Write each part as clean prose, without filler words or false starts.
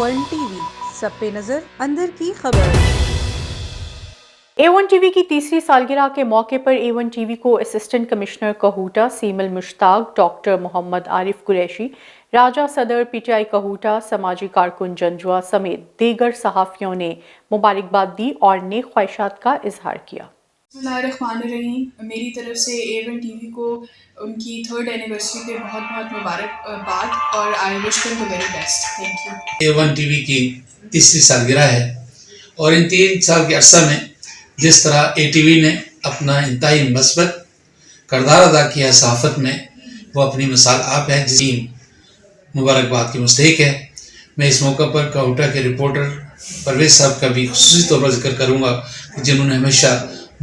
A1 TV सब पे नजर अंदर की खबर। A1 टीवी की तीसरी सालगिरह के मौके पर A1 टीवी को assistant commissioner Kahuta Simal Mushtaq, doctor Mohammad Arif Qureshi, Raja सदर PTI कहूटा, समाजी कारकुन जंजुआ समेत दीगर सहाफ़ियों ने मुबारकबाद दी और नेक ख्वाहिशात का इजहार किया। बिस्मिल्लाहिर्रहमानिर्रहीम। मेरी तरफ से A1 टीवी को उनकी 3rd एनिवर्सरी पे बहुत बहुत मुबारकबाद और I wish them the very best. Thank you. A1 TV की तीसरी सालगिरह है और इन 3 साल के अरसा में जिस तरह ATV ने अपना इंतहाई मस्बत किरदार अदा किया है सहाफ़त में, वो अपनी मिसाल आप है, जिसकी मुबारकबाद की मुस्तहिक है। मैं इस मौका पर कहूटा के रिपोर्टर परवेज़ साहब का भी खुसूसी तौर पर जिक्र करूँगा, जिन्होंने हमेशा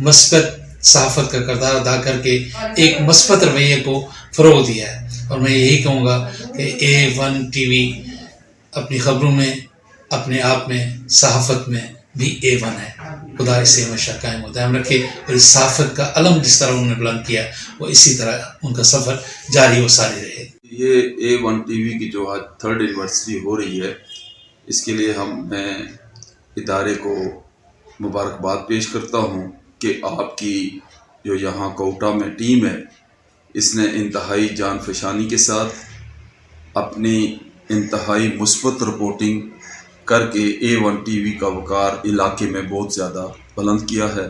मस्बत सहाफ़त का किरदार अदा करके एक मस्बत रवैये को फ़रोग़ दिया है। और मैं यही कहूँगा कि A1 टीवी अपनी ख़बरों में, अपने आप में, सहाफ़त में भी A1 है। खुदा इससे हमेशा कायम होता है रखे और इस सहाफ़त का अलम जिस तरह उन्होंने बुलंद किया वो इसी तरह उनका सफ़र जारी व सारी रहे। ये A1 टीवी की जो आज 3rd एनिवर्सरी हो रही है, इसके लिए मैं इदारे को मुबारकबाद पेश करता हूँ कि आपकी जो यहाँ कहूटा में टीम है, इसने इंतहाई जान फशानी के साथ अपनी इंतहाई मुस्बत रिपोर्टिंग करके A1 टीवी का वक़ार इलाके में बहुत ज़्यादा बुलंद किया है।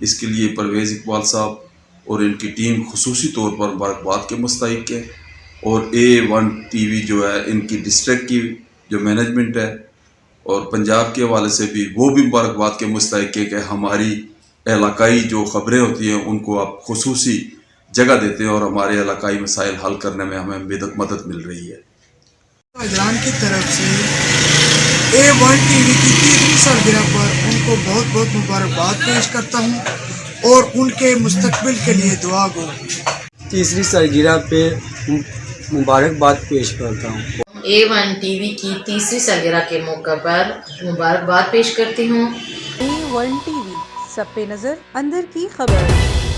इसके लिए परवेज़ इकबाल साहब और इनकी टीम खुसूसी तौर पर मुबारकबाद के मुस्तहिक है। और A1 टीवी जो है, इनकी डिस्ट्रिक्ट की जो मैनेजमेंट है और पंजाब के हवाले से भी वो भी मुबारकबाद के मुस्तहिक है कि हमारी इलाकाई जो ख़बरें होती हैं उनको आप खुसूसी जगह देते हैं और हमारे इलाकाई मसाइल हल करने में हमें मदद मिल रही है। ईरान की तरफ से A1 टीवी की तीसरी सालगिरह पर उनको बहुत बहुत मुबारकबाद पेश करता हूँ और उनके मुस्तकबिल के लिए दुआ गो। तीसरी सालगिरह पे मुबारकबाद पेश करता हूँ। A1 टीवी की तीसरी सालगिरह के मौके पर मुबारकबाद पेश करती हूँ। A1 TV सब पे नजर अंदर की खबर।